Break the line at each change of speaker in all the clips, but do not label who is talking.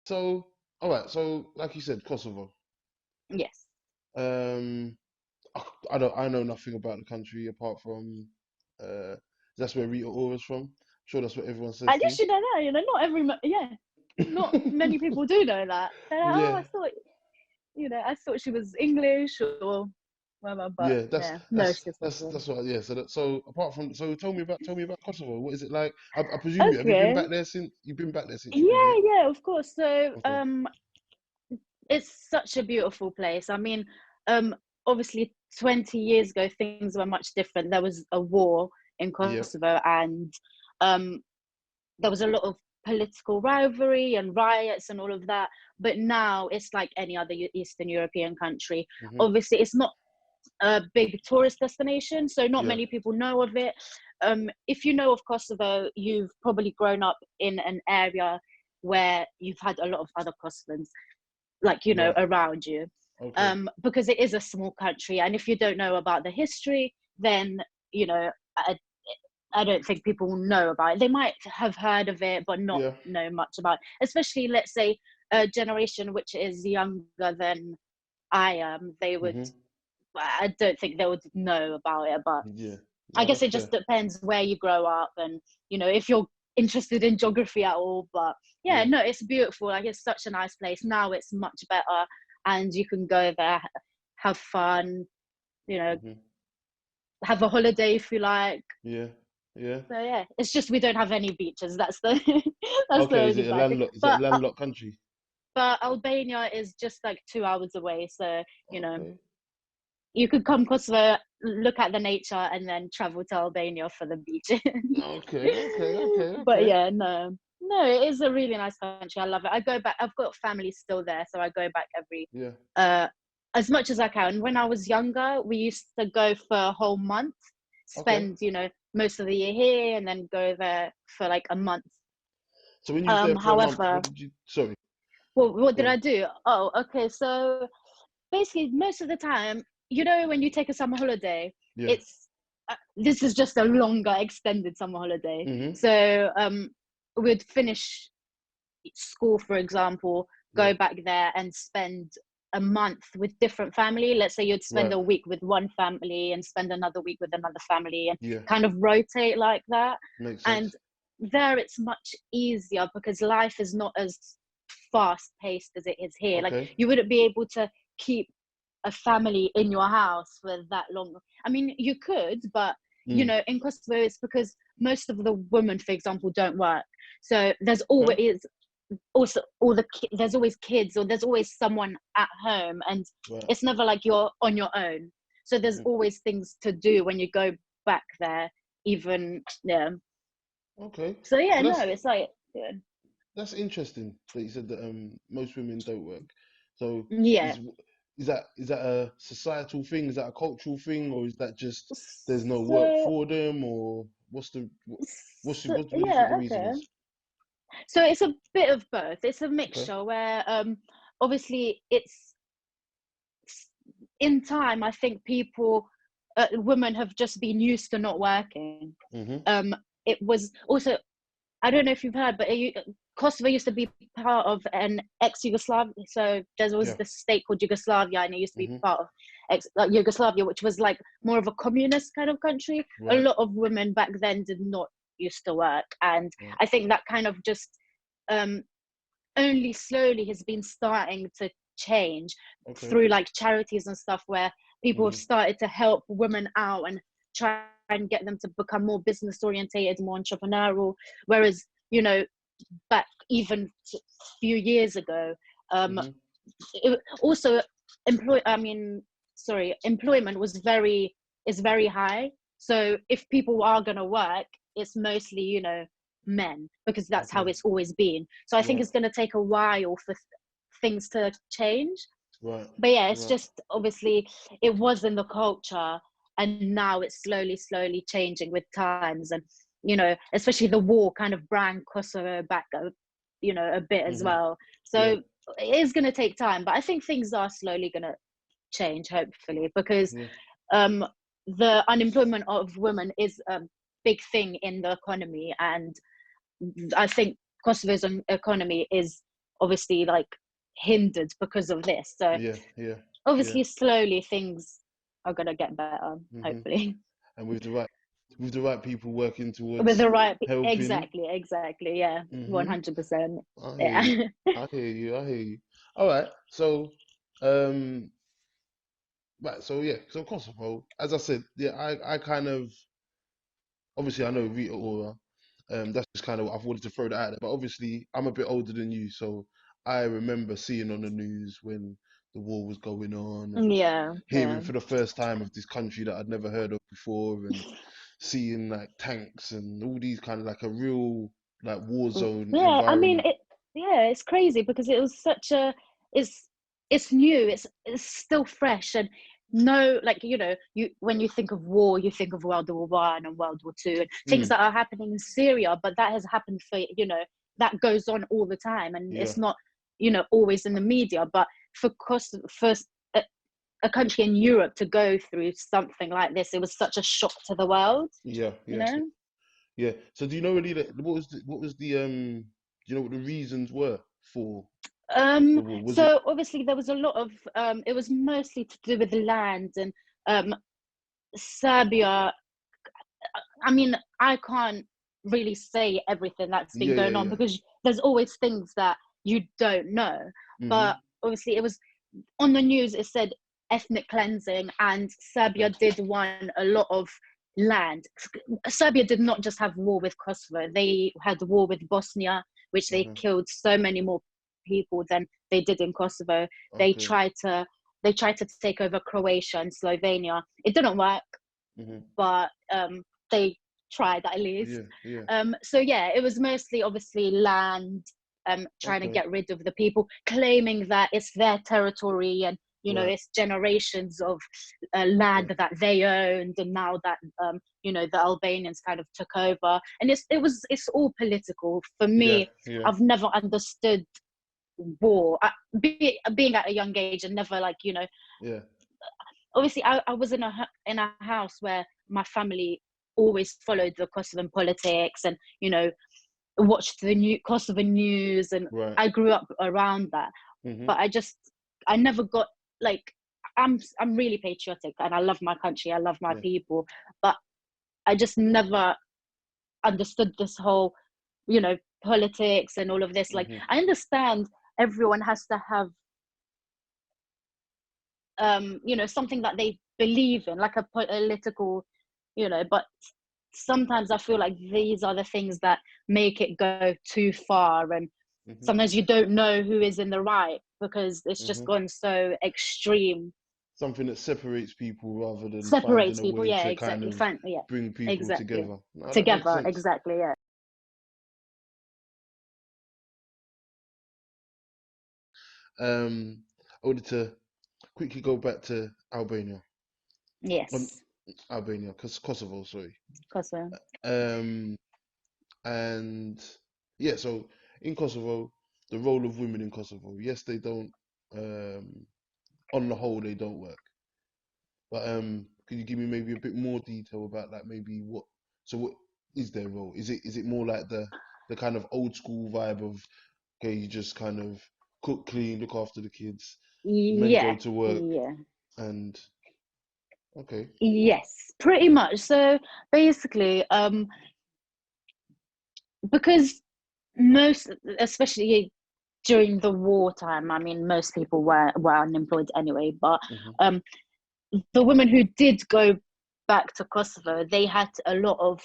So, all right. So, like you said, Kosovo.
Yes.
Um, I know nothing about the country apart from that's where Rita Ora's from. Sure, that's what everyone says
I
to you.
guess you know that, not yeah, not many people do know that. They're like, oh,
Yeah,
I thought she was English or whatever, but
yeah.
yeah, no, she's not.
That's what. Yeah. So apart from tell me about Kosovo. What is it like? I presume you have you been
Okay.
back there since you've been,
Yeah,
yeah?
yeah, of course. So,
Okay.
it's such a beautiful place. I mean, um, obviously, 20 years ago, things were much different. There was a war in
Yeah.
Kosovo, and um, there was a lot of political rivalry and riots and all of that. But now it's like any other Eastern European country.
Mhm.
Obviously, it's not a big tourist destination, so not
Yeah.
many people know of it. If you know of Kosovo, you've probably grown up in an area where you've had a lot of other Kosovans, like,
Right.
around you.
Okay.
Because it is a small country, and if you don't know about the history, then I don't think people will know about it. They might have heard of it but not
Yeah.
know much about it. Especially, let's say, a generation which is younger than I am.
Mhm.
I don't think they would know about it, but
Yeah.
I
No,
guess
that's
it
fair.
just depends where you grow up, and if you're interested in geography at all. But yeah,
Yeah.
no, it's beautiful. Like, it's such a nice place. Now it's much better, and you can go there, have fun, you know
Mhm.
have a holiday if you like.
Yeah. Yeah.
So yeah, it's just we don't have any beaches. That's the that's the
Okay.
only bad thing.
Is it a landlocked country?
But Albania is just like 2 hours away, so
Okay.
you could come Kosovo, look at the nature, and then travel to Albania for the beaches.
Okay. Okay. Okay.
But
Okay.
yeah, no, it is a really nice country. I love it. I go back. I've got family still there, so I go back every
Yeah.
uh as much as I can. When I was younger, we used to go for a whole month,
Okay.
spend most of the year here, and then go there for like a month.
So when you was there for a month,
However,
what did you? Sorry.
what
Go
did
on.
I do? Oh, okay. So basically, most of the time, when you take a summer holiday,
Yeah.
it's this is just a longer extended summer holiday.
Mhm.
So we'd finish school, for example,
Yeah.
go back there and spend a month with different family. Let's say you'd spend
Right.
a week with one family and spend another week with another family, and
Yeah.
kind of rotate like that.
Makes
And
sense.
there it's much easier because life is not as fast paced as it is here. Like,
Okay.
you wouldn't be able to keep a family in your house for that long. I mean, you could, but
Mm.
in Kosovo, it's because most of the women, for example, don't work. So there's
Okay.
always there's always kids, or there's always someone at home, and
Right.
it's never like you're on your own. So there's
Mhm.
always things to do when you go back there, even. Yeah.
Okay.
So yeah,
Well,
no, it's like, yeah.
that's interesting that you said that most women don't work. So
Yeah.
is is that a societal thing? Is that a cultural thing, or is that just there's no work
So,
for them, or what do you think the
yeah,
reason
okay.
is?
So it's a bit of both. It's a
Okay.
mixture where, obviously, it's in time. I think women have just been used to not working.
Mhm.
Um, it was also, I don't know if you've heard, but Kosovo used to be part of an ex-Yugoslavia. So there was
Yeah.
this state called Yugoslavia, and it used to be
Mhm.
part of Yugoslavia, which was like more of a communist kind of country. A
Right.
lot of women back then did not used to work, and
Right.
I think that kind of just um, only slowly has been starting to change
Okay.
through like charities and stuff, where people have
Mhm.
started to help women out and try and get them to become more business orientated, more entrepreneurial. Whereas, back even a few years ago,
Mhm.
also employment is very high. So if people are going to work, it's mostly, men, because that's how
Okay.
it's always been. So I think
Right.
it's going to take a while for things to change.
Right.
But yeah, it's
Right.
just, obviously, it was in the culture, and now it's slowly changing with times. And especially the war kind of brought Kosovo back a bit as
Mhm.
well.
Yeah.
So it is going to take time, but I think things are slowly going to change, hopefully, because
Yeah.
um the unemployment of women is a big thing in the economy. And I think Kosovo's economy is obviously like hindered because of this. So
Yeah, yeah, yeah.
obviously slowly things are gonna get better,
Hmm.
hopefully.
And with the right people working
With
towards
the right
helping.
exactly, yeah,
Hmm.
100%.
I hear you.
Yeah.
I hear you. I hear you. All right. So, um, right. So yeah. So Kosovo, as I said, yeah, I kind of obviously I know Rita Ora. That's just kind of I've wanted to throw that out there. But obviously, I'm a bit older than you, so I remember seeing on the news when the war was going on and
Yeah,
hearing
yeah.
for the first time of this country that I'd never heard of before, and seeing like tanks and all these kind of like a real like war zone
Yeah, I mean
environment.
it's crazy because it was such a it's it's new, it's still fresh. And no, like, you know, you when you think of war, you think of World War I and World War II and things
Mm,
that are happening in Syria, but that has happened for, you know, that goes on all the time, and
yeah,
it's not, you know, always in the media. But for a, a country in Europe to go through something like this, it was such a shock to the world,
yeah,
you
yeah,
know.
yeah. So do you know really what was the do you know what the reasons were for the war? Was it
So obviously there was a lot of it was mostly to do with land and um Serbia. I mean, I can't really say everything that's been
yeah, yeah,
going on
yeah.
because there's always things that you don't know.
Mm-hmm.
But obviously it was on the news, it said ethnic cleansing, and Serbia
Okay.
did want a lot of land. Serbia did not just have war with Kosovo, they had war with Bosnia, which they
Uh-huh.
killed so many more people than they did in Kosovo. They
Okay.
tried to they tried to take over Croatia and Slovenia. It didn't work,
Mm-hmm.
but they tried at least.
Yeah, yeah.
So yeah, it was mostly obviously land, trying to
Okay.
get rid of the people, claiming that it's their territory and, you know,
Right.
it's generations of
Okay.
land that they owned, and now that you know, the Albanians kind of took over, and it's all political. For
Yeah,
me,
yeah,
I've never understood war. Being at a young age and never, like, you know,
yeah.
obviously I was in a house where my family always followed the Kosovan politics and, you know, watched the new Kosovan news, and
Right.
I grew up around that.
Mm-hmm.
But I never got, like, I'm really patriotic and I love my country, I love my
Yeah.
people, but I just never understood this whole, you know, politics and all of this. Like,
Mm-hmm.
I understand everyone has to have you know, something that they believe in, like a political, you know, but sometimes I feel like these are the things that make it go too far, and
Mm-hmm.
sometimes you don't know who is in the right because it's just
Mm-hmm.
gone so extreme.
Something that separates people rather than finding
Separates
a
people,
way
yeah,
to kind
exactly,
of
fine, yeah,
bring people
exactly,
together. No, that makes
together,
sense.
exactly, yeah.
I wanted to quickly go back to Albania. On
Yes,
Albania, Kosovo, sorry.
Kosovo.
Um, and yeah, so in Kosovo, the role of women in Kosovo, yes, they don't, um, on the whole, they don't work. But could you give me maybe a bit more detail about like maybe what is their role? Is it more like the kind of old school vibe of okay, you just kind of cook, clean, look after the kids, men go
Yeah,
to work,
yeah.
and okay,
Yes, pretty much. So basically, because most, especially during the wartime, I mean, most people were unemployed anyway, but
hmm
um, the women who did go back to Kosovo, they had a lot of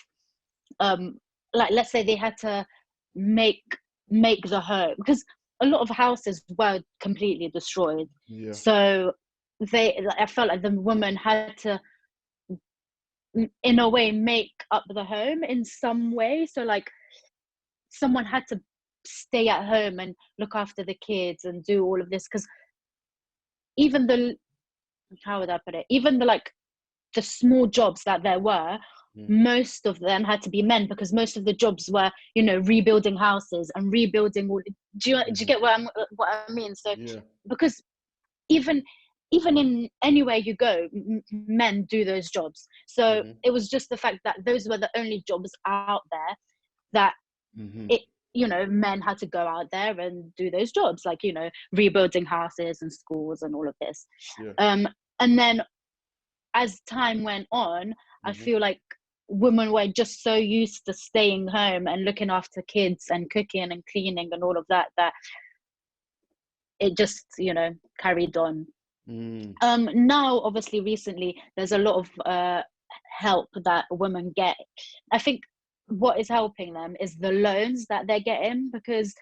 um, like, let's say they had to make make the home, because a lot of houses were completely destroyed.
yeah,
So I felt like the woman had to, in a way, make up the home in some way. So like, someone had to stay at home and look after the kids and do all of this, because even the, how would I put it, even the, like, the small jobs that there were,
mm,
most of them had to be men, because most of the jobs were, you know, rebuilding houses and rebuilding all. Do you
hmm
get what I mean? So
yeah,
because even even in anywhere you go, men do those jobs. So
hmm
it was just the fact that those were the only jobs out there that
hmm
it you know, men had to go out there and do those jobs, like, you know, rebuilding houses and schools and all of this.
Yeah.
And then as time went on, I
Mm-hmm.
feel like women were just so used to staying home and looking after kids and cooking and cleaning and all of that, that it just, you know, carried on.
Mm.
Now, obviously, recently, there's a lot of help that women get. I think what is helping them is the loans that they're getting, because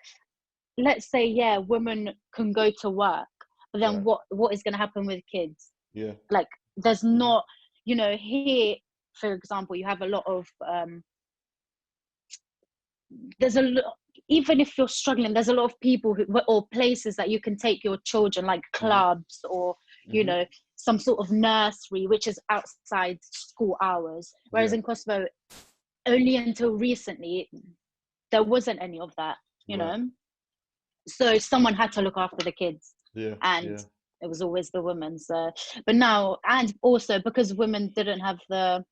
let's say, yeah, women can go to work, but then
Right.
what is going to happen with kids?
Yeah.
Like, there's
Mm-hmm.
not, you know, here, for example, you have a lot of there's a lot, even if you're struggling, there's a lot of people who, or places that you can take your children, like
Mm-hmm.
clubs, or, you
Mm-hmm.
know, some sort of nursery, which is outside school hours. Whereas
Yeah.
in Kosovo, only until recently, there wasn't any of that, you
Right.
know? So someone had to look after the kids,
Yeah.
and
Yeah.
it was always the women. So, but now, and also because women didn't have the,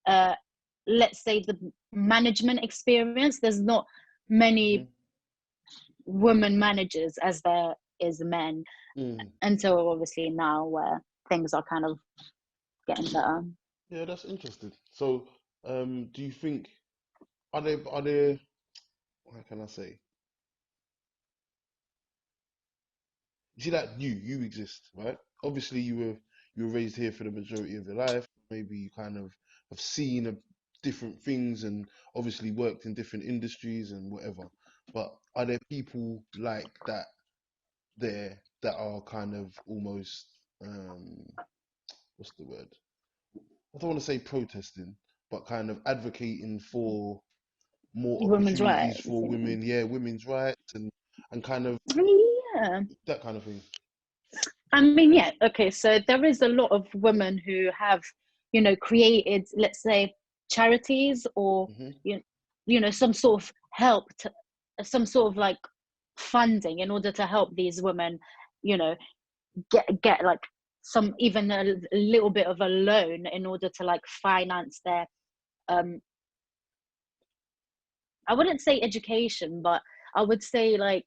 uh, let's say, the management experience, there's not
Mm-hmm.
many women managers as there is men,
Mm.
until obviously now where things are kind of getting better.
Yeah, that's interesting. So, do you think are there how can I say? You see that you exist, right? Obviously, you were raised here for the majority of your life. Maybe you kind of have seen different things and obviously worked in different industries and whatever. But are there people like that there that are kind of almost what's the word? I don't want to say protesting, but kind of advocating for more
Women's
opportunities
rights,
for
you know.
women, yeah, women's rights and kind of
Yeah,
that kind of thing.
I mean, yeah, okay, so there is a lot of women who have, you know, created, let's say, charities, or
Hmm.
you, you know, some sort of help to, some sort of like funding in order to help these women, you know, get like some, even a little bit of a loan in order to like finance their, um I wouldn't say education, but I would say like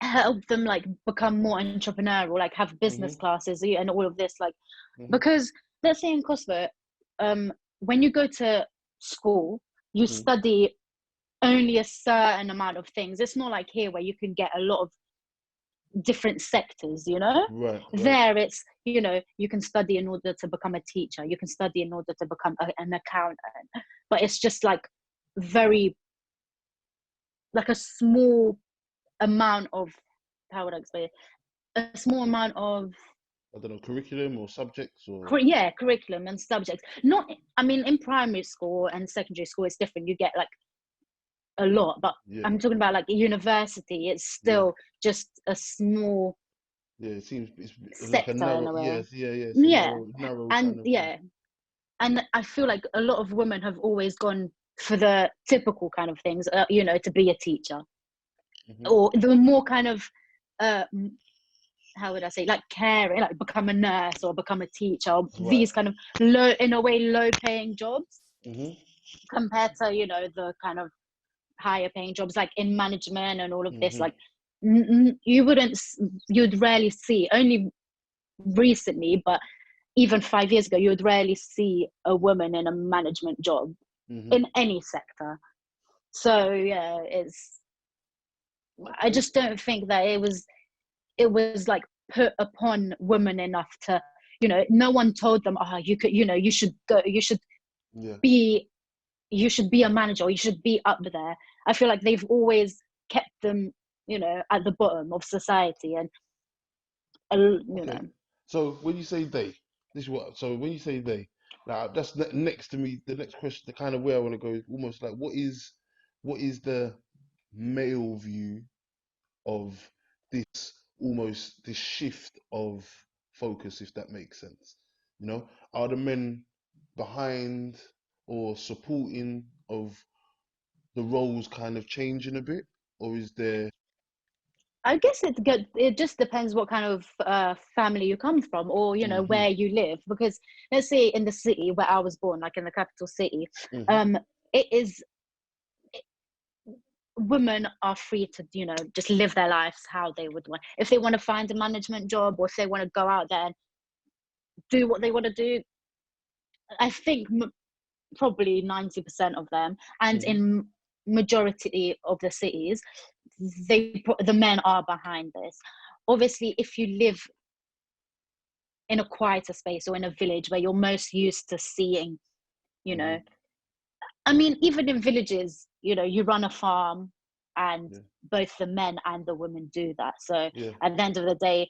help them like become more entrepreneurial, like have business
Hmm.
classes and all of this, like,
Hmm.
because let's say in Kosovo, when you go to school, you
Mm.
study only a certain amount of things. It's not like here where you can get a lot of different sectors, you know.
Right, right.
There it's, you know, you can study in order to become a teacher, you can study in order to become an accountant, but it's just like very, like a small amount of, how would I explain it, a small amount of,
I don't know, curriculum or subjects or
yeah, curriculum and subjects. Not, I mean, in primary school and secondary school it's different, you get like a lot, but
yeah,
I'm talking about like university, it's
yeah,
still just a small
yeah. It seems it's like a
sector in
narrow,
a way.
yes, yeah, yeah. It's a
Yeah,
narrow
and
kind of thing.
yeah, and I feel like a lot of women have always gone for the typical kind of things, you know, to be a teacher,
Hmm.
or the more kind of, uh, how would I say, like caring, like become a nurse or become a teacher, or
Right.
these kind of low, in a way, low paying jobs,
Hmm.
compared to, you know, the kind of higher paying jobs like in management and all of this.
Hmm.
Like, you wouldn't, you'd rarely see, only recently, but even 5 years ago, you'd rarely see a woman in a management job
Hmm.
in any sector. So yeah, it's, I
Okay.
just don't think that it was like put upon women enough to, you know, no one told them, oh, you could, you know, you should go,
Yeah.
be you should be a manager, or you should be up there. I feel like they've always kept them, you know, at the bottom of society, and you
Okay.
know,
So when you say they, this is what. So when you say they, now that's next to me. The next question, the kind of where I want to go, is almost like what is the male view of this almost this shift of focus, if that makes sense. You know, are the men behind or supporting of the roles kind of changing a bit, or is there?
I guess it good. It just depends what kind of family you come from, or you know,
Hmm.
where you live. Because let's say in the city where I was born, like in the capital city,
Hmm.
um, it is. women are free to, you know, just live their lives how they would want. If they want to find a management job, or if they want to go out there and do what they want to do, I think probably 90% of them, and in majority of the cities, the men are behind this. Obviously, if you live in a quieter space or in a village where you're most used to seeing, you know, I mean, even in villages, you know, you run a farm, and both the men and the women do that. So at the end of the day,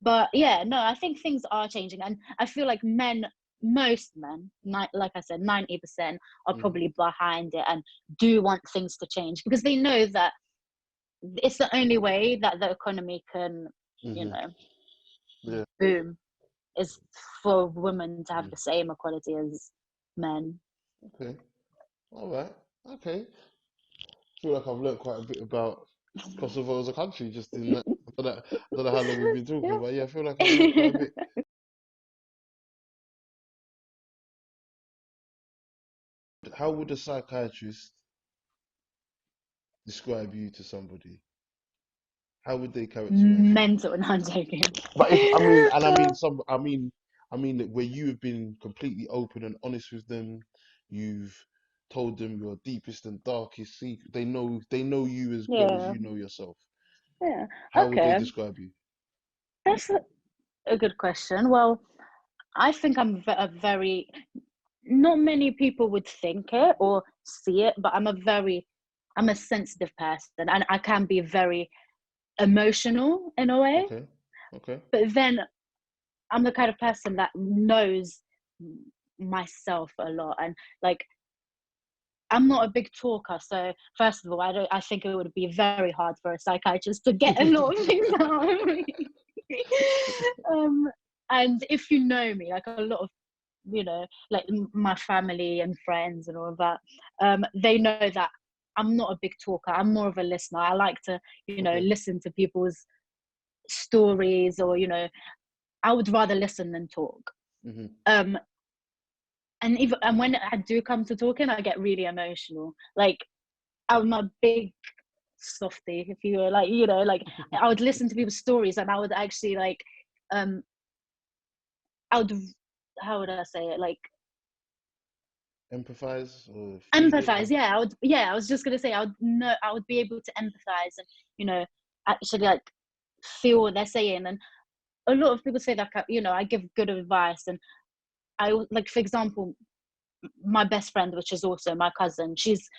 but yeah, no, I think things are changing, and I feel like most men, like I said, 90% are probably behind it and do want things to change, because they know that it's the only way that the economy can, you know, boom, is for women to have the same equality as men.
Okay. All right. Okay. I feel like I've learned quite a bit about Kosovo as a country just in that. I don't know how long we've been talking, but yeah, I feel like I've learned quite a bit. How would a psychiatrist describe you to somebody? How would they characterize you?
Mental, no, I'm joking.
But if I mean, and I mean some, I mean that where you have been completely open and honest with them, you've told them your deepest and darkest secret. They know you as well as
Yeah,
you know yourself.
yeah.
How would they
Okay,
describe you?
that's a good question. Well, I think I'm a very, not many people would think it or see it, but I'm a sensitive person, and I can be very emotional in a way.
Okay, okay.
But then I'm the kind of person that knows myself a lot, and like, I'm not a big talker. So first of all, I think it would be very hard for a psychiatrist to get a lot of things out of me. And if you know me, like a lot of, you know, like my family and friends and all of that, they know that I'm not a big talker. I'm more of a listener. I like to, you know,
Okay.
listen to people's stories, or, you know, I would rather listen than talk. Um, and when I do come to talking, I get really emotional. Like, I'm a big softie, if you were, like, you know, like, I would listen to people's stories, and I would actually like, I would, how would I say it, like,
Empathize or feel it.
empathize. Yeah, I would. Yeah, I was just gonna say, I would know, I would be able to empathize, and, you know, actually like feel what they're saying. And a lot of people say that, you know, I give good advice, and I, like, for example, my best friend, which is also my cousin, she's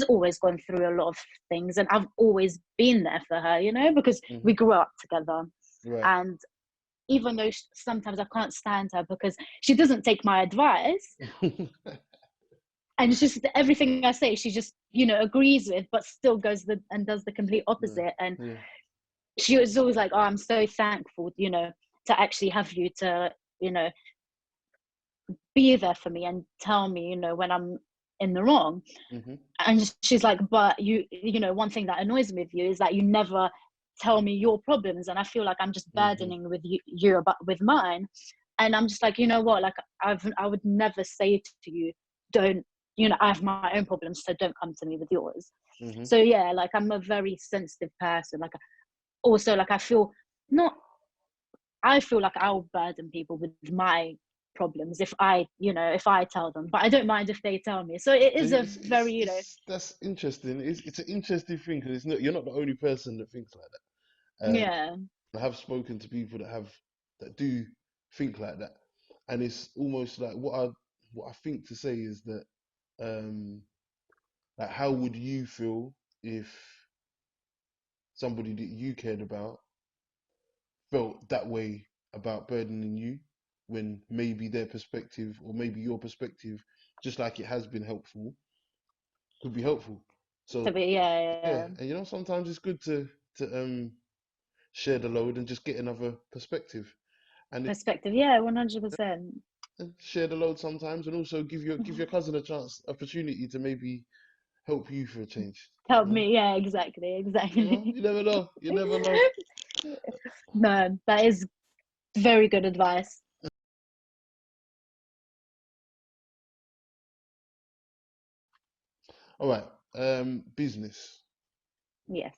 always gone through a lot of things, and I've always been there for her, you know, because we grew up together.
Right.
And even though sometimes I can't stand her because she doesn't take my advice, and it's just everything I say she just, you know, agrees with, but still goes and does the complete opposite. And
Yeah.
she was always like, oh, I'm so thankful, you know, to actually have you to, you know, be there for me and tell me, you know, when I'm in the wrong. And she's like, but you know, one thing that annoys me with you is that you never tell me your problems, and I feel like I'm just burdening with you about with mine. And I'm just like, you know what, like, I would never say to you, don't, you know, I have my own problems, so don't come to me with yours. So yeah, like, I'm a very sensitive person. Like, also, like, I feel like I'll burden people with my problems if I, you know, if I tell them, but I don't mind if they tell me. So it
So
is a very, you know,
that's interesting. It's an interesting thing because you're not the only person that thinks like that.
yeah,
I have spoken to people that do think like that, and it's almost like what I think to say is that um, like how would you feel if somebody that you cared about felt that way about burdening you when maybe their perspective or maybe your perspective, just like it has been helpful, could be helpful.
to
So
be,
yeah,
yeah,
and sometimes it's good to share the load and just get another perspective and
perspective, yeah, 100%.
share the load sometimes and also give your cousin a chance opportunity to maybe help you for a change.
Help me, yeah, exactly,
You
exactly.
never know. You never know.
No, that is very good advice.
All right. Business.
Yes.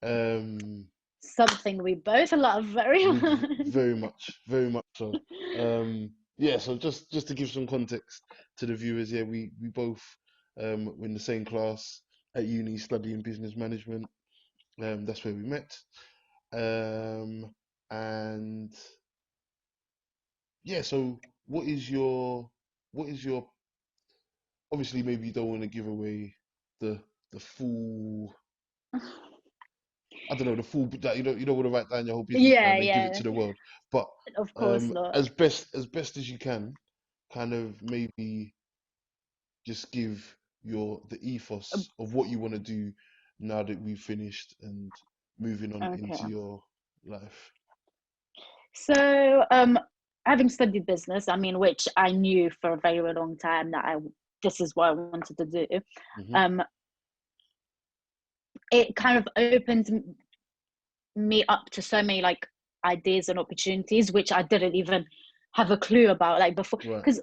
Um,
Something we both love very
we
much.
very much so. Yeah. So just to give some context to the viewers, yeah, we both were in the same class at uni studying business management. That's where we met. And yeah. So what is your obviously maybe you don't want to give away the the full I don't know the full that you don't want to write down your whole business
Yeah,
plan and give it
yeah.
to the world, but
Of course not.
as best as you can, kind of maybe just give the ethos of what you want to do now that we've finished and moving on
Okay.
into your life.
So, having studied business, I mean, which I knew for a very long time that this is what I wanted to do.
Hmm.
Um, it kind of opened me up to so many like ideas and opportunities which I didn't even have a clue about like before.
Right.
Because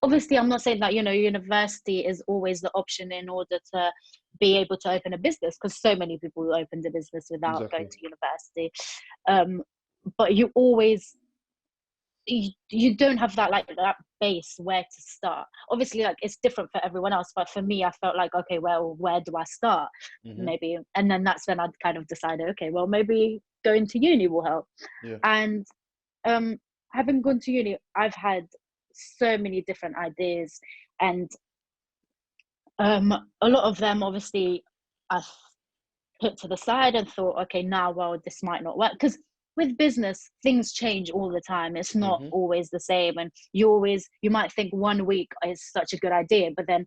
obviously, I'm not saying that university is always the option in order to be able to open a business, because so many people opened a business without going
Exactly.
to university. But you always you don't have that like that base where to start. Obviously, like it's different for everyone else, but for me I felt like, okay, well, where do I start?
Hmm.
Maybe, and then that's when I'd kind of decided, okay, well, maybe going to uni will help.
Yeah.
And um having gone to uni, I've had so many different ideas, and a lot of them obviously I've put to the side and thought, okay, now, well, this might not work, because with business things change all the time. It's not
Hmm.
always the same, and you might think one week is such a good idea, but then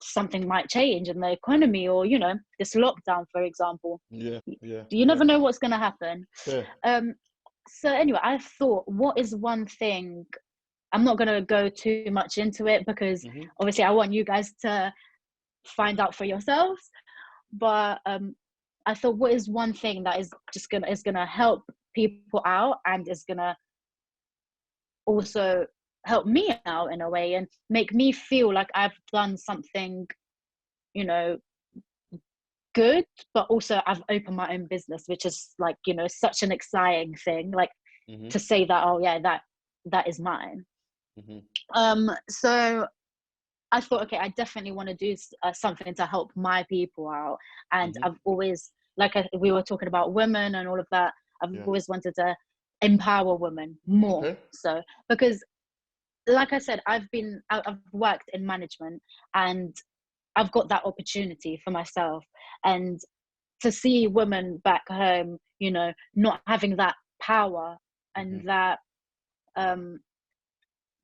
something might change in the economy, or this lockdown, for example.
Yeah. Yeah.
You
Yeah.
never know what's going to happen.
Fair.
So anyway, I thought, what is one thing? I'm not going to go too much into it, because
Hmm.
obviously I want you guys to find out for yourselves. But I thought, what is one thing that is gonna help people out, and is gonna also help me out in a way, and make me feel like I've done something, you know, good, but also I've opened my own business, which is like, such an exciting thing, like
Hmm.
to say that, oh yeah, that is mine.
Hmm.
So I thought, okay, I definitely want to do something to help my people out. And
Hmm.
I've always, like we were talking about women and all of that, I've
Yeah.
always wanted to empower women more.
Okay.
So, because like I said, I've worked in management, and I've got that opportunity for myself. And to see women back home, not having that power,
Hmm.
and that, um,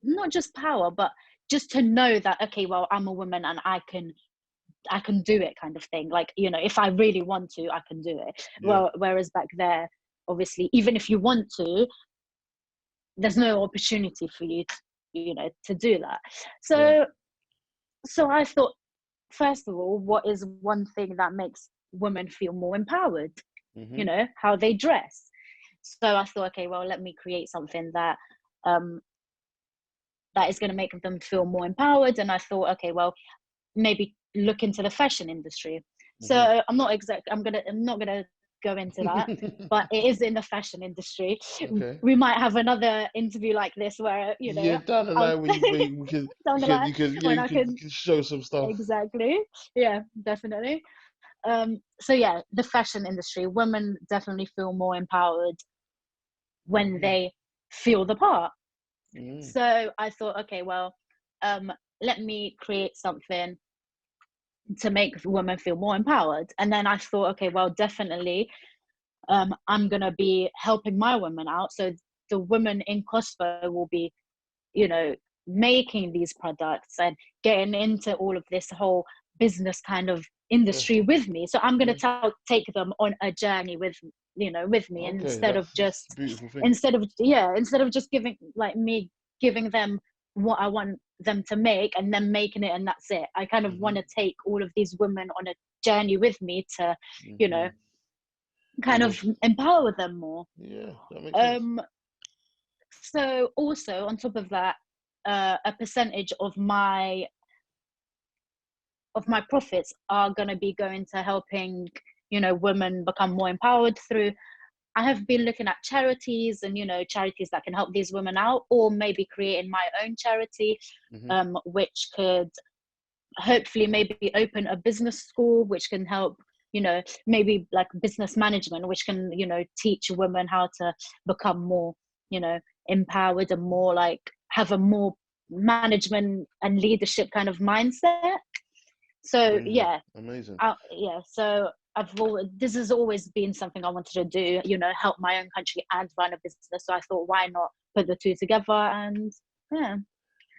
not just power, but just to know that, okay, well, I'm a woman and I can do it, kind of thing. Like, if I really want to, I can do it.
Yeah.
Well, whereas back there, obviously, even if you want to, there's no opportunity for you to do that.
Yeah.
So I thought, first of all, what is one thing that makes women feel more empowered?
Hmm.
How they dress. So I thought, okay, well, let me create something um that is going to make them feel more empowered. And I thought, okay, well, maybe look into the fashion industry.
Hmm.
So I'm not gonna go into that, but it is in the fashion industry.
Okay.
We might have another interview like this where
Yeah, down the
I'll
line when we can
down the line
yeah
when I
you
can,
can show some stuff.
exactly, yeah, definitely. So yeah, the fashion industry, women definitely feel more empowered when
Hmm.
they feel the part.
Hmm.
So I thought, okay, well, let me create something to make women feel more empowered. And then I thought, okay, well, definitely, I'm gonna be helping my women out. So the women in Kosovo will be, you know, making these products and getting into all of this whole business kind of
Yeah.
industry with me. So I'm gonna
Yeah.
take them on a journey with me,
Okay,
instead of
that's a
just
beautiful thing.
instead of just giving them what I want them to make and then making it, and that's it. I kind of want
Hmm.
to take all of these women on a journey with me to, you know,
Hmm.
kind of
Almost.
empower them more.
Yeah, that makes sense.
Um, so also on top of that, a percentage of my of my profits are going to be going to helping, you know, women become more empowered through, I have been looking at charities and, you know, charities that can help these women out, or maybe creating my own charity, which could hopefully maybe open a business school, which can help, you know, maybe like business management, which can, you know, teach women how to become more, you know, empowered and more like have a more management and leadership kind of mindset. So
Amazing.
so this has always been something I wanted to do, you know, help my own country and run a business. So I thought, why not put the two together? And yeah,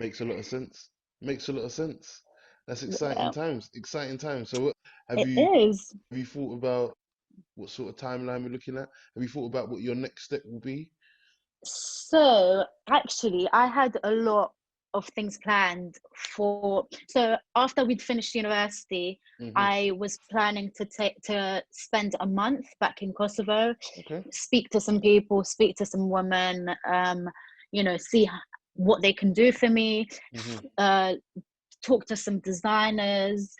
Makes a lot of sense. Makes a lot of sense. That's exciting
yeah,
times. Exciting times. So, have
it
you
is.
have you thought about what sort of timeline we're looking at? Have you thought about what your next step will be?
So actually, I had a lot of things planned for. So after we'd finished university,
Hmm.
I was planning to spend a month back in Kosovo,
Okay.
speak to some people, speak to some women, you know, see what they can do for me,
Hmm.
uh, talk to some designers,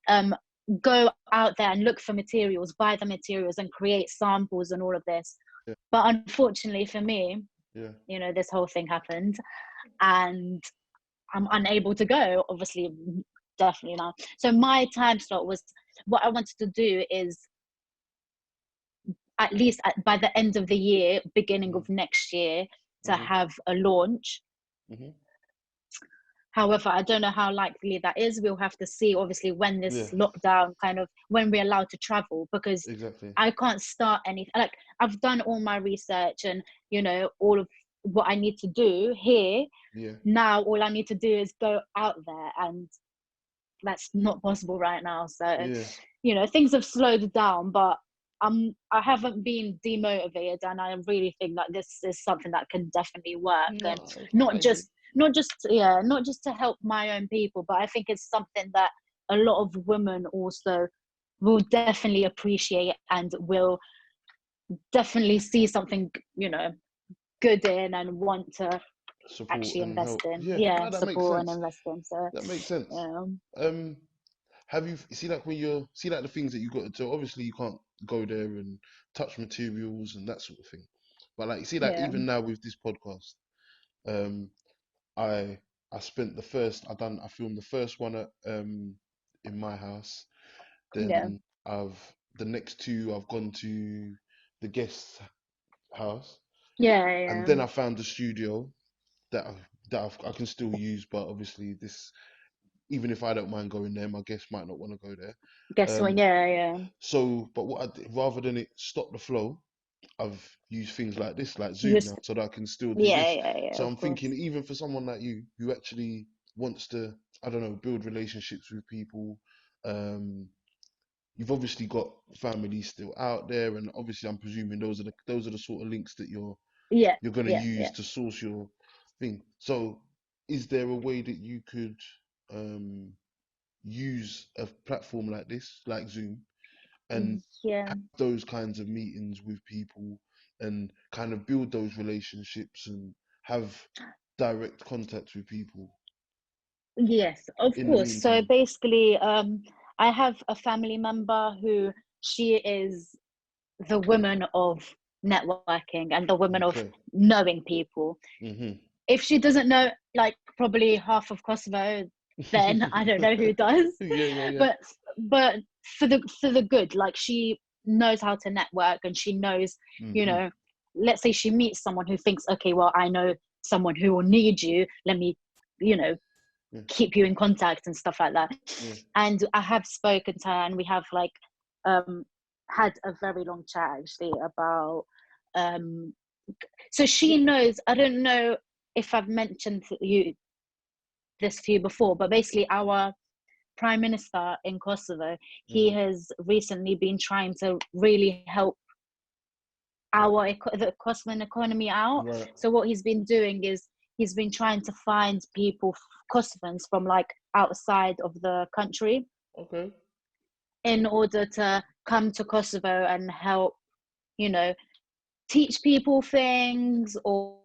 um, go out there and look for materials, buy the materials, and create samples and all of this.
Yeah.
But unfortunately for me,
Yeah.
you know, this whole thing happened and I'm unable to go, obviously, definitely not. So my time slot was, what I wanted to do is at least by the end of the year, beginning
Hmm.
of next year, to
Hmm.
have a launch.
Hmm.
However, I don't know how likely that is. We'll have to see, obviously, when
Yeah.
this lockdown kind of, when we're allowed to travel, because
Exactly.
I can't start anything. Like, I've done all my research and, you know, all of what I need to do here.
Yeah.
Now, all I need to do is go out there, and that's not possible right now. So,
Yeah.
you know, things have slowed down, but I haven't been demotivated, and I really think that this is something that can definitely work,
No,
and
I
not
agree.
just not just to help my own people, but I think it's something that a lot of women also will definitely appreciate and will definitely see something, you know, good in and want to
Support
actually
and
invest
help.
in.
Yeah.
Yeah,
No, that makes
support and
sense.
invest in. So
That makes sense.
yeah,
Um, have you see like when you're see like the things that you got to do? Obviously, you can't go there and touch materials and that sort of thing. But like, you see, like
yeah,
even now with this podcast, um, I I spent the first I filmed the first one at in my house.
yeah,
Then I've the next two I've gone to the guest house,
yeah,
and
yeah.
then I found the studio that I can still use, but obviously this even if I don't mind going there, my guests might not want to go there.
Guess what?
Um,
Yeah, yeah,
so, but what I did, rather than it stop the flow, I've used things like this, like Zoom
just
now, so that I can still do
yeah,
this.
yeah, yeah.
So
Of
I'm thinking,
course.
even for someone like you who actually wants to, I don't know, build relationships with people, um, you've obviously got family still out there, and obviously I'm presuming those are the sort of links that
Yeah,
you're going to
yeah,
use
yeah.
to source your thing. So, is there a way that you could um, use a platform like this, like Zoom, and
Yeah.
have those kinds of meetings with people and kind of build those relationships and have direct contact with people
Yes, of
in the
course. So
meantime?
basically, I have a family member who she is the woman of networking and the woman of
Okay.
knowing people.
Hmm.
If she doesn't know, like probably half of Kosovo, then I don't know who does.
Yeah, yeah, yeah.
But but for the good, like she knows how to network and she knows, you
Hmm.
know, let's say she meets someone who thinks, okay, well, I know someone who will need you. Let me, you know,
Yeah,
keep you in contact and stuff like that.
yeah.
And I have spoken to her and we have like um had a very long chat actually about um so she knows, I don't know if I've mentioned to you before, but basically our prime minister in Kosovo, he
Hmm.
has recently been trying to really help the Kosovan economy out.
Right.
So what he's been doing is he's been trying to find people, Kosovans from like outside of the country,
Okay.
in order to come to Kosovo and help, you know, teach people things or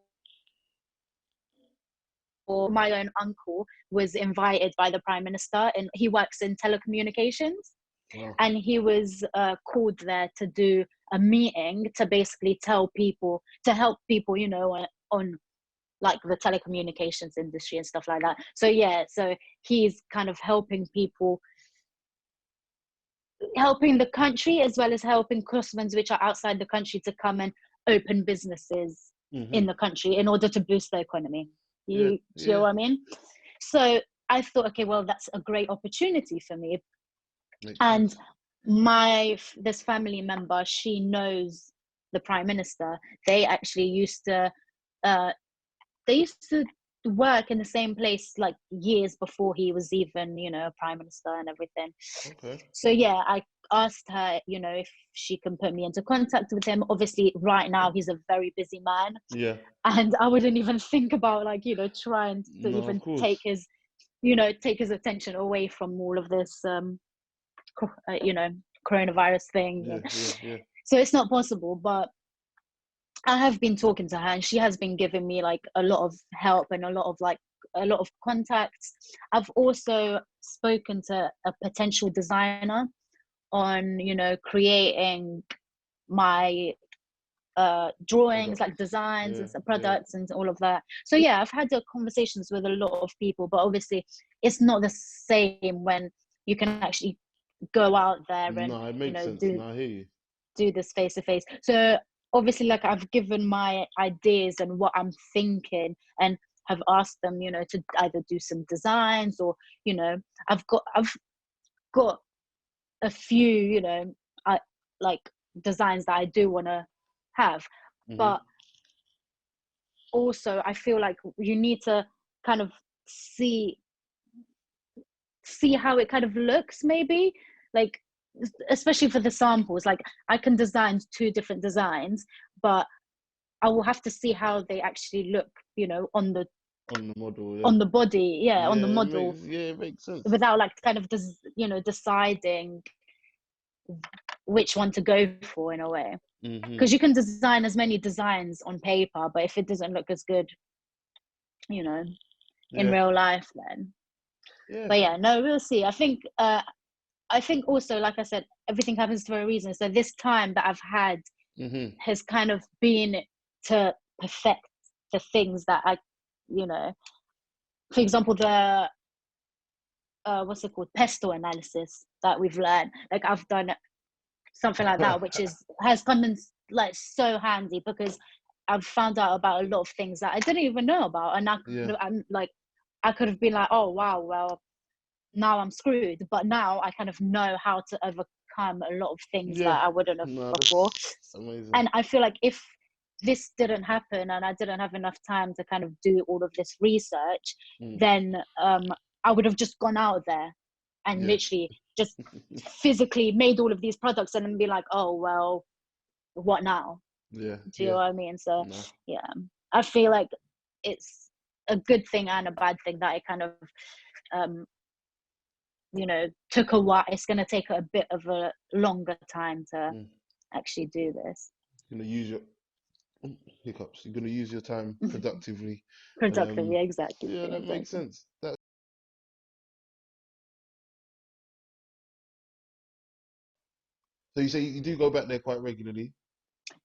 my own uncle was invited by the Prime Minister, and he works in telecommunications.
Wow.
And he was called there to do a meeting to basically help people, you know, on like the telecommunications industry and stuff like that. So yeah, so he's kind of helping people, helping the country, as well as helping Kosovans which are outside the country to come and open businesses in the country in order to boost the economy. You know what I mean? So I thought, okay, well, that's a great opportunity for me.
Makes
and
sense.
this family member, she knows the Prime Minister. They actually used to work in the same place like years before he was even, you know, Prime Minister and everything.
Okay.
So yeah, I asked her, you know, if she can put me into contact with him. Obviously right now he's a very busy man, and I wouldn't even think about, like, you know, trying to
No, of
even
course.
take his attention away from all of this you know, coronavirus thing.
Yeah.
So it's not possible, but I have been talking to her, and she has been giving me like a lot of help and a lot of contacts. I've also spoken to a potential designer on, you know, creating my drawings, like
Products.
designs and products and all of that. So yeah, I've had conversations with a lot of people, but obviously it's not the same when you can actually go out there and,
No, it
you
makes
know,
sense. No, I hear you.
do this face to face. So obviously, like, I've given my ideas and what I'm thinking, and have asked them, you know, to either do some designs, or, you know, I've got a few, you know, I like designs that I do want to have, but also I feel like you need to kind of see how it kind of looks, maybe, like, especially for the samples. Like, I can design 2 different designs, but I will have to see how they actually look, you know, on the
model.
on the body, on the model,
It makes sense.
without like kind of you know, deciding which one to go for, in a way. Because you can design as many designs on paper, but if it doesn't look as good, you know, in real life, then but yeah, no, we'll see. I think also, like I said, everything happens for a reason. So this time that I've had has kind of been to perfect the things that I, you know, for example, the what's it called, pesto analysis that we've learned. Like, I've done something like that, which has come in like so handy, because I've found out about a lot of things that I didn't even know about, and I could have been like, oh wow, well, now I'm screwed. But now I kind of know how to overcome a lot of things that I wouldn't have before.
Amazing.
And I feel like if this didn't happen and I didn't have enough time to kind of do all of this research, then I would have just gone out there and literally just physically made all of these products, and then be like, oh well, what now? Do you know what I mean? So yeah, I feel like it's a good thing and a bad thing that I kind of you know, took a while. It's going to take a bit of a longer time to actually do this.
You're gonna use your hiccups. You're gonna use your time productively.
Productively, exactly.
Yeah, that makes sense. So you say you do go back there quite regularly?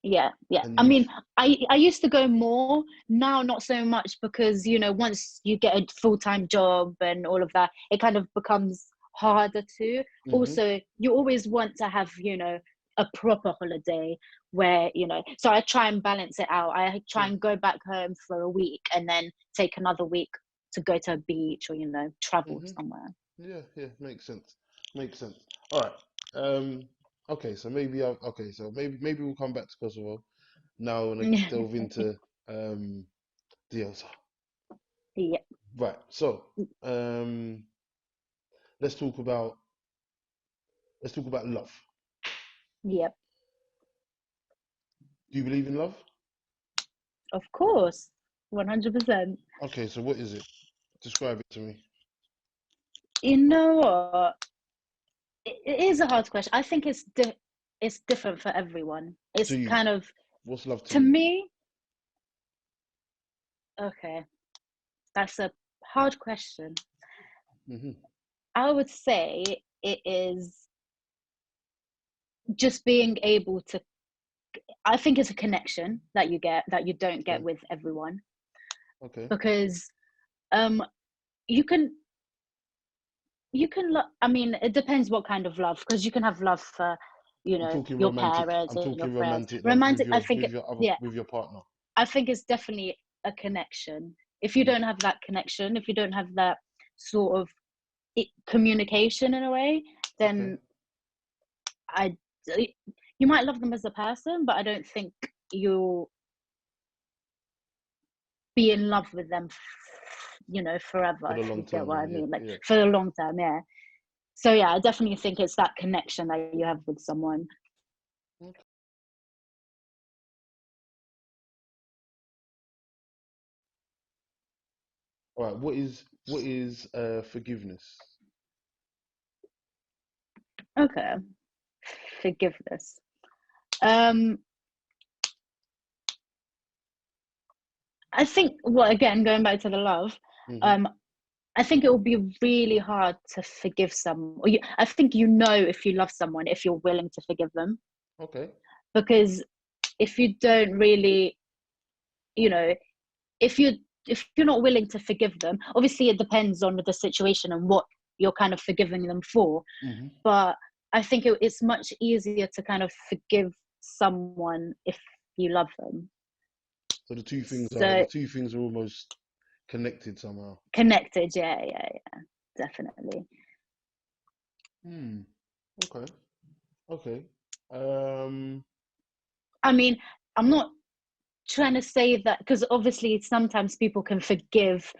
Yeah.
And
I mean, I used to go more. Now, not so much, because, you know, once you get a full-time job and all of that, it kind of becomes harder to. Also, you always want to have, you know, a proper holiday where, you know, so I try and balance it out. I try and go back home for a week and then take another week to go to a beach, or, you know, travel somewhere.
Yeah, makes sense. All right. Okay, so maybe maybe we'll come back to Kosovo. Now I want to delve into Diiellza.
Yeah.
Right. So let's talk about love.
Yep.
Do you believe in love?
Of course. 100%.
Okay, so what is it? Describe it to me.
You know what? It is a hard question. I think it's different for everyone. It's
To you,
kind of,
what's love to
to
you?
me, okay. That's a hard question.
Mm-hmm.
I would say it is just being able to, I think it's a connection that you get that you don't get
Okay.
with everyone,
Okay.
because you can I mean, it depends what kind of love, because you can have love for, you
I'm
know,
talking
your
romantic.
parents
I'm
and your
talking
friends.
romantic love
Romantic, I think, yeah,
with your partner.
I think it's definitely a connection. If you don't have that connection, if you don't have that sort of communication in a way,
Okay.
then I, you might love them as a person, but I don't think you'll be in love with them, you know,
For
forever,
the
if
long
you get
term,
what
yeah,
I
yeah,
mean, like
yeah.
for the long term, yeah. So yeah, I definitely think it's that connection that you have with someone.
Okay. All right. What is forgiveness?
Okay, forgiveness. Um, I think, well, again, going back to the love,
Mm-hmm.
um, I think it will be really hard to forgive someone. I think you know if you love someone if you're willing to forgive them,
Okay.
because if you don't really, you know, if you if you're not willing to forgive them, obviously it depends on the situation and what you're kind of forgiving them for.
Mm-hmm.
But I think it's much easier to kind of forgive someone if you love them.
So the
So
two things are almost connected somehow.
connected, yeah, definitely.
Hmm. Okay. Okay. Um.
I mean, I'm not trying to say that, because obviously sometimes people can forgive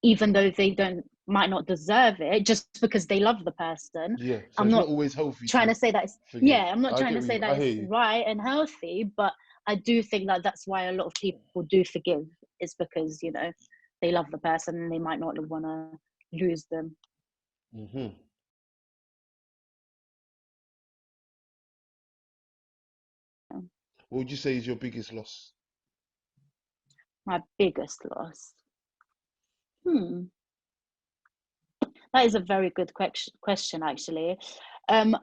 even though they don't might not deserve it, just because they love the person.
Yeah. So
I'm
it's not
not
always healthy
trying
to
to say that it's,
forgive.
yeah, I'm not
I
trying
get
to
what
say
you.
that
I hear
it's
you.
right and healthy, but I do think that that's why a lot of people do forgive, is because, you know, they love the person and they might not want to lose them.
Mm-hmm. What would you say is your biggest loss?
My biggest loss. Hmm. That is a very good question, actually. Um,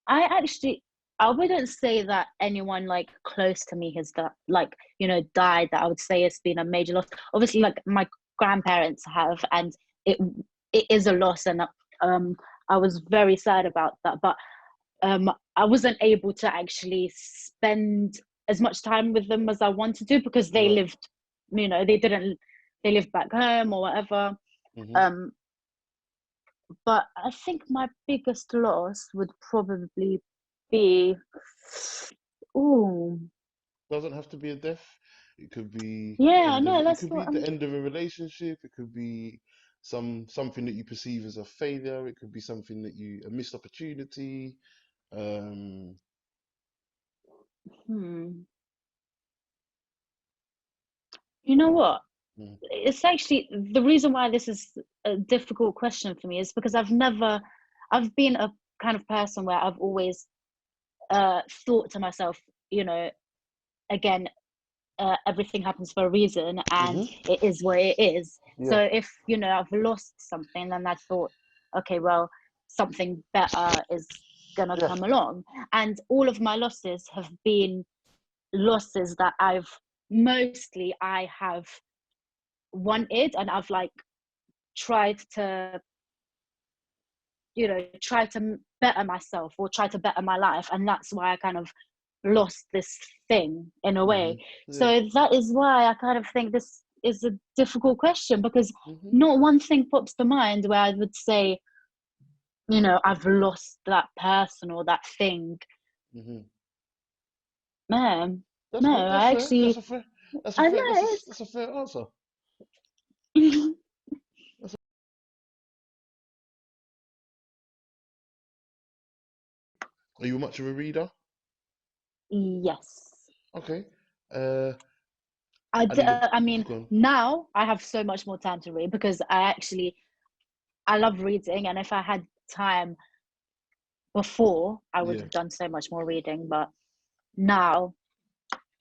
I actually, I wouldn't say that anyone like close to me has like, you know, died, that I would say it's been a major loss. Obviously, like my grandparents have, and it it is a loss, and um, I was very sad about that. But I wasn't able to actually spend as much time with them as I wanted to, because they
Right.
lived, you know, they lived back home or whatever.
Mm-hmm.
Um, but I think my biggest loss would probably be, oh,
Doesn't have to be a death. It could be the
yeah,
end of
no,
it. It
that's
could be
what
the
I'm.
end of a relationship. It could be something that you perceive as a failure. It could be something that you a missed opportunity. Um,
Hmm. You know what?
mm,
It's actually the reason why this is a difficult question for me is because I've been a kind of person where I've always thought to myself, you know, again, everything happens for a reason and
mm-hmm.
it is what it is. So
Yeah.
if, you know, I've lost something, then I thought, okay, well, something better is gonna
Yeah.
come along. And all of my losses have been losses that I have wanted, and I've like tried to, you know, try to better myself or try to better my life, and that's why I kind of lost this thing in a
Mm-hmm.
way.
Yeah.
So that is why I kind of think this is a difficult question, because
Mm-hmm.
not one thing pops to mind where I would say, you know, I've lost that person or that thing.
Mm-hmm.
No,
That's
no,
good. That's
I
fair.
actually, I know
That's a fair answer.
it's
That's Are you much of a reader?
yes.
Okay. Uh, I need
I
a
mean,
go on.
now I have so much more time to read, because I love reading, and if I had time before, I would
Yeah,
have done so much more reading. But now,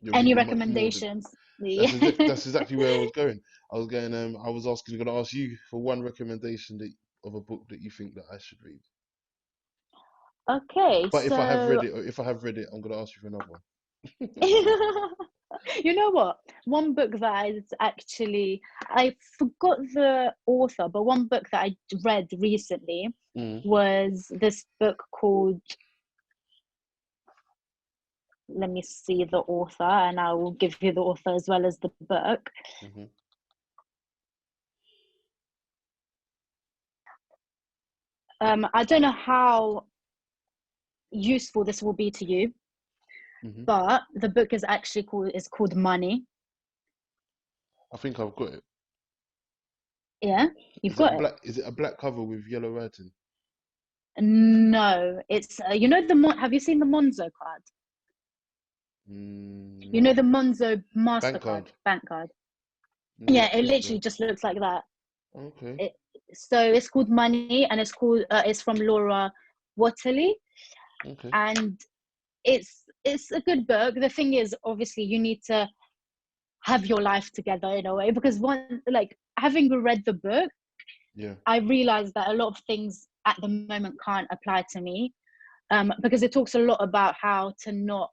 you're
any
reading much more than
recommendations? Yeah.
That's exactly where I was going. I was going. I was gonna ask you for one recommendation of a book that you think that I should read.
Okay,
But if I have
so
read it, or if I have read it, I'm gonna ask you for another one.
you know what? One book that is actually, I forgot the author, but one book that I read recently
Mm,
was this book called, let me see the author, and I will give you the author as well as the book.
mm-hmm,
I don't know how useful this will be to you,
mm-hmm.
but the book is actually called Money.
I think I've got it.
Yeah, you've got it.
Is it a black cover with yellow writing?
No, it's you know have you seen the Monzo card? You know
No.
the Monzo
Bank
Mastercard
card?
bank card?
No, I
Yeah,
don't
it
think so.
literally just looks like that.
Okay.
It, so it's called Money, and it's from Laura Waterley,
Okay.
and it's a good book. The thing is, obviously, you need to have your life together in a way, because one, like, having read the book,
Yeah.
I realized that a lot of things at the moment can't apply to me, because it talks a lot about how to not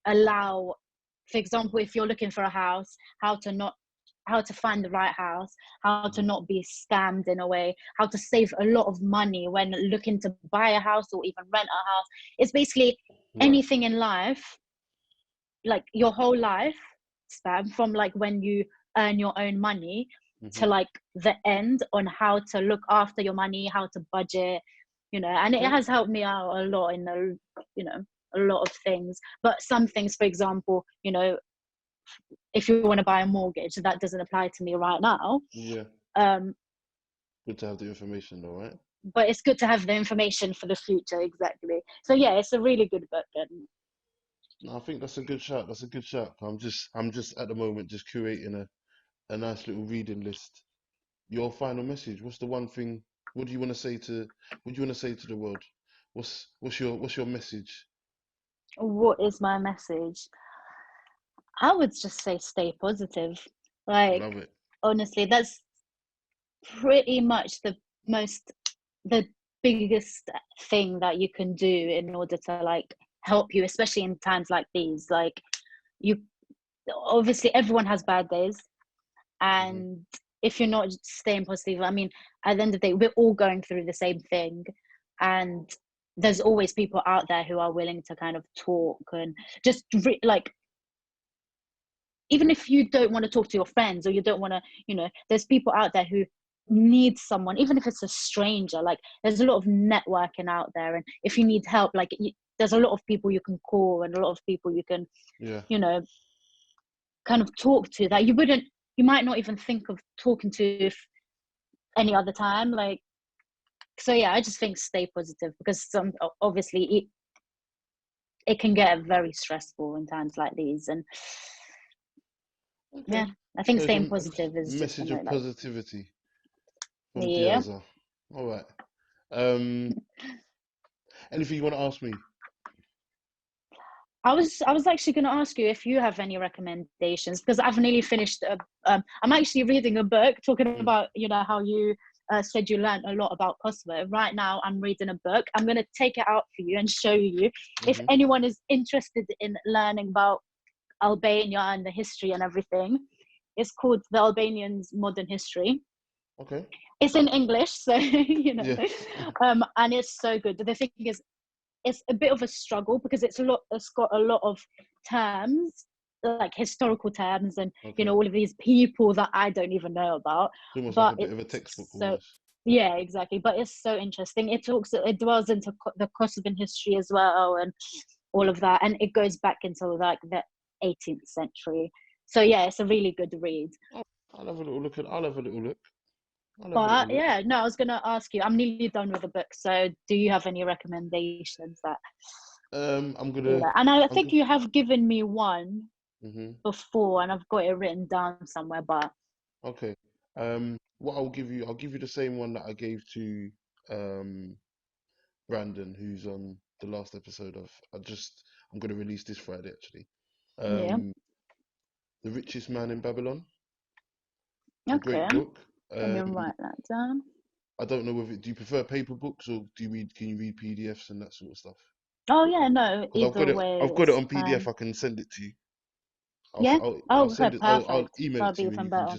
allow, for example, if you're looking for a house, how to find the right house, how to
Mhm.
not be scammed in a way, how to save a lot of money when looking to buy a house or even rent a house. It's basically
Right.
anything in life, like your whole life span, from like when you earn your own money to
Hmm.
like the end, on how to look after your money, how to budget, and it
Okay.
has helped me out a lot in a lot of things. But some things, for example, if you want to buy a mortgage, that doesn't apply to me right now.
Yeah.
um
Good to have the information though, right?
but it's good to have the information for the future. Exactly. So yeah, it's a really good book. And
No, I think that's a good shout. That's a good shout. I'm just at the moment just curating a nice little reading list. Your final message. What's the one thing? What do you want to say to? What do you want to say to the world? What's your message?
what is my message? I would just say stay positive. Like,
Love it.
honestly, that's pretty much the biggest thing that you can do in order to like help you, especially in times like these. Like, you obviously, everyone has bad days,
Hmm.
and if you're not staying positive, I mean, at the end of the day, we're all going through the same thing, and there's always people out there who are willing to kind of talk and just like, even if you don't want to talk to your friends, or you don't want to, there's people out there who need someone, even if it's a stranger. Like, there's a lot of networking out there, and if you need help, like, there's a lot of people you can call, and a lot of people you can,
Yeah.
you know kind of talk to, that you might not even think of talking to if any other time. Like, so yeah, I just think stay positive, because obviously it can get very stressful in times like these. And
Okay.
yeah, I think
So it's
staying positive
a
is just
message
gonna,
of
like,
positivity from
yeah.
Diiellza. All right. Um, anything you want to ask me?
I was actually going to ask you if you have any recommendations, because I've nearly finished. I'm actually reading a book talking
Mm,
about, how you said you learned a lot about Kosovo. Right now, I'm reading a book. I'm going to take it out for you and show you. If
mm-hmm.
anyone is interested in learning about Albania and the history and everything, it's called The Albanians' Modern History.
Okay.
It's in English, so
Yeah.
and it's so good. The thing is, it's a bit of a struggle, because it's got a lot of terms, like historical terms, and
Okay.
all of these people that I don't even know about.
It's almost like
But
a bit
it's
of a textbook
so,
almost.
yeah, exactly. But it's so interesting. It dwells into the Kosovan history as well, and all of that, and it goes back into like the 18th century. So yeah, it's a really good read.
Oh, I'll have a little look. I'll have a little
But
look.
yeah, no, I was gonna ask you. I'm nearly done with the book, so do you have any recommendations that
I'm
you
gonna.
like? And I
I'm.
think you have given me one
Mm-hmm.
before, and I've got it written down somewhere. But
Okay. What I'll give you the same one that I gave to um Brandon, who's on the last episode of. I'm gonna release this Friday actually.
yeah,
Um, The Richest Man in Babylon. A
Okay.
great book.
Let me write that down.
I don't know whether do you prefer paper books or can you read PDFs and that sort of stuff?
Oh yeah, no,
Because
either way
I've got it
is
on PDF.
fine.
I can send it to you.
Yeah?
I'll
Oh, okay,
send it. I'll
perfect.
email it
That'll
to
be
you, and
even better.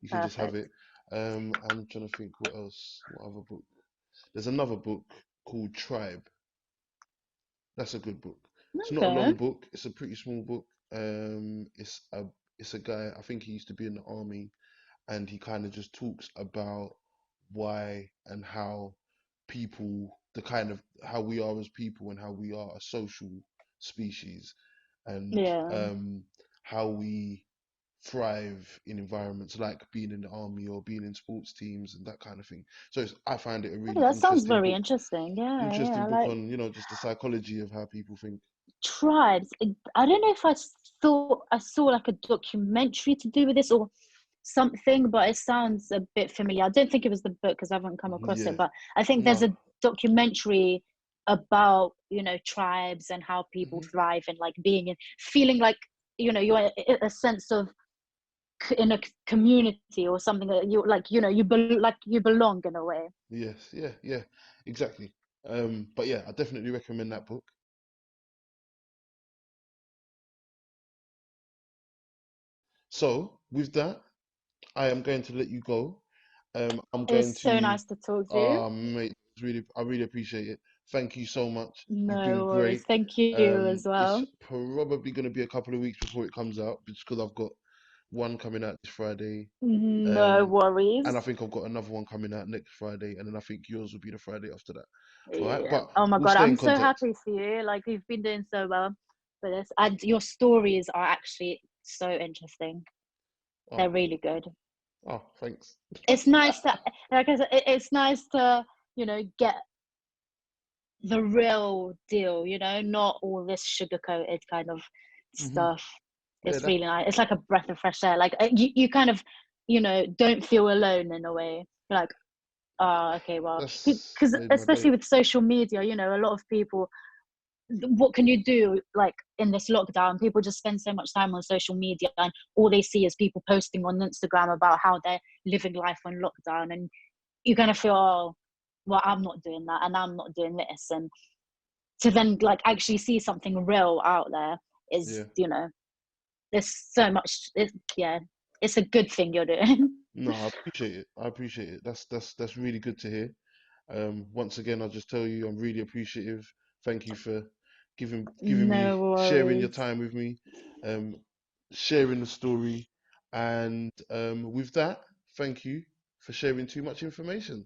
you can just have
Perfect.
it. I'm trying to think what else. What other book? There's another book called Tribe. That's a good book. It's not a
Okay.
long book. It's a pretty small book. It's a guy. I think he used to be in the army, and he kind of just talks about why and how people, the kind of how we are as people, and how we are a social species, and
Yeah.
how we thrive in environments like being in the army or being in sports teams and that kind of thing. So I find it a
Oh,
really
that sounds very interesting. Yeah, yeah. Like
on, just the psychology of how people think.
tribes. I don't know if thought I saw like a documentary to do with this or something, but it sounds a bit familiar. I don't think it was the book because I haven't come across it,
Yeah,
but I think there's
no.
a documentary about tribes and how people
Hmm.
thrive and like being in feeling like you're a sense of in a community or something that you like like you belong in a way.
Yes, yeah, yeah, exactly. But yeah, I definitely recommend that book. So with that, I am going to let you go. I'm going
It's so
to,
nice to talk to you.
mate, I really appreciate it. Thank you so much. You've been
No worries.
great.
Thank you as
It's
well.
probably going to be a couple of weeks before it comes out, just because I've got one coming out this Friday,
No
um, and I
worries.
think I've got another one coming out next Friday, and then I think yours will be the Friday after that. All right,
Yeah.
but
Oh my
we'll
God,
stay in
I'm so
contact.
happy for you. Like you've been doing so well for this, and your stories are actually so interesting.
Oh,
They're really good.
thanks.
It's nice to, like I said, it's nice to get the real deal. Not all this sugar coated kind of
Hmm.
stuff.
Yeah,
It's really nice. It's like a breath of fresh air. Like you kind of don't feel alone in a way. You're like, oh, okay, well,
that's
because
made my
especially
day.
with social media, a lot of people, what can you do like in this lockdown? People just spend so much time on social media and all they see is people posting on Instagram about how they're living life on lockdown, and you kind of feel, oh, well, I'm not doing that and I'm not doing this. And to then like actually see something real out there is,
Yeah.
there's so much. Yeah, it's a good thing you're doing.
No, I appreciate it. I appreciate it. That's really good to hear. Once again, I'll just tell you, I'm really appreciative. Thank you for giving me
No
sharing your
worries.
time with me, um, sharing the story, and with that, thank you for sharing too much information.